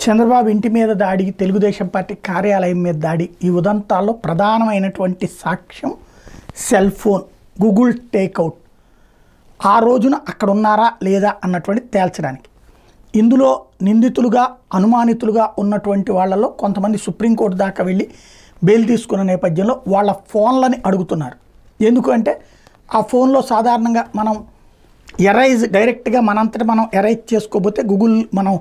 చంద్రబాబు ఇంటి మీద దాడి, తెలుగుదేశం పార్టీ కార్యాలయం మీద దాడి, ఈ ఉదంతాల్లో ప్రధానమైనటువంటి సాక్ష్యం సెల్ ఫోన్, గూగుల్ టేక్అవుట్. ఆ రోజున అక్కడ ఉన్నారా లేదా అన్నటువంటి తేల్చడానికి. ఇందులో నిందితులుగా అనుమానితులుగా ఉన్నటువంటి వాళ్ళలో కొంతమంది సుప్రీంకోర్టు దాకా వెళ్ళి బెయిల్ తీసుకున్న నేపథ్యంలో వాళ్ళ ఫోన్లని అడుగుతున్నారు. ఎందుకంటే ఆ ఫోన్లో సాధారణంగా మనం డైరెక్ట్గా మనంతటా మనం ఎరైజ్ చేసుకోకపోతే గూగుల్ మనం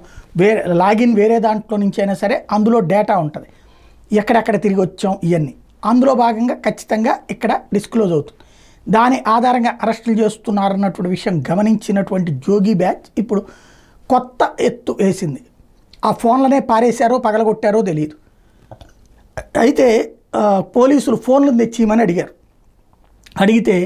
లాగిన్ వేరే దాంట్లో నుంచి అయినా సరే అందులో డేటా ఉంటుంది, ఎక్కడెక్కడ తిరిగి వచ్చాం ఇవన్నీ. అందులో భాగంగా ఖచ్చితంగా ఇక్కడ డిస్క్లోజ్ అవుతుంది. దాని ఆధారంగా అరెస్టులు చేస్తున్నారన్నటువంటి విషయం గమనించినటువంటి జోగి బ్యాచ్ ఇప్పుడు కొత్త ఎత్తు వేసింది. ఆ ఫోన్లనే పారేశారో పగలగొట్టారో తెలియదు. అయితే పోలీసులు ఫోన్లను తెచ్చిమని అడిగారు. అడిగితే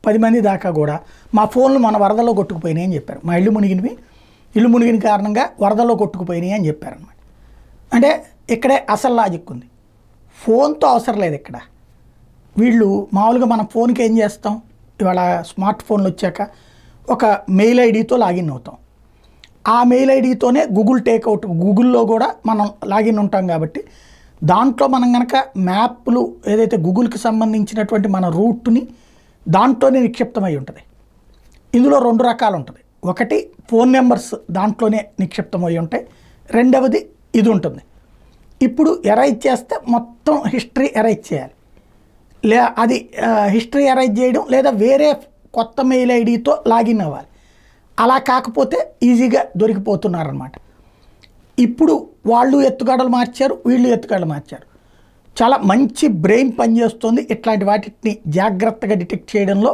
10 మంది దాకా కూడా మా ఫోన్లు మన వరదలో కొట్టుకుపోయినాయి అని చెప్పారు. మా ఇల్లు మునిగిన కారణంగా వరదలో కొట్టుకుపోయినాయి అని చెప్పారనమాట. అంటే ఇక్కడే అసలు లాజిక్ ఉంది. ఫోన్తో అవసరం లేదు ఇక్కడ. వీళ్ళు మామూలుగా మన ఫోన్కి ఏం చేస్తాం, ఇవాళ స్మార్ట్ ఫోన్లు వచ్చాక ఒక మెయిల్ ఐడితో లాగిన్ అవుతాం. ఆ మెయిల్ ఐడితోనే గూగుల్ టేక్అవుట్, గూగుల్లో కూడా మనం లాగిన్ ఉంటాం కాబట్టి దాంట్లో మనం కనుక మ్యాప్లు ఏదైతే గూగుల్కి సంబంధించినటువంటి మన రూట్ని దాంట్లోనే నిక్షిప్తమై ఉంటుంది. ఇందులో 2 రకాలు ఉంటుంది. ఒకటి ఫోన్ నెంబర్స్ దాంట్లోనే నిక్షిప్తమై ఉంటాయి, రెండవది ఇది ఉంటుంది. ఇప్పుడు ఎరైజ్ చేస్తే మొత్తం హిస్టరీ ఎరైజ్ చేయాలి. అది హిస్టరీ ఎరైజ్ చేయడం లేదా వేరే కొత్త మెయిల్ ఐడితో లాగిన్ అవ్వాలి. అలా కాకపోతే ఈజీగా దొరికిపోతున్నారన్నమాట. ఇప్పుడు వాళ్ళు ఎత్తుగడలు మార్చారు, వీళ్ళు ఎత్తుగడలు మార్చారు. చాలా మంచి బ్రెయిన్ పనిచేస్తుంది. ఇట్లాంటి వాటిని జాగ్రత్తగా డిటెక్ట్ చేయడంలో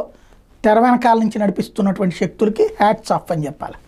తెర వెనకాల నుంచి నడిపిస్తున్నటువంటి శక్తులకి హ్యాట్స్ ఆఫ్ అని చెప్పాలి.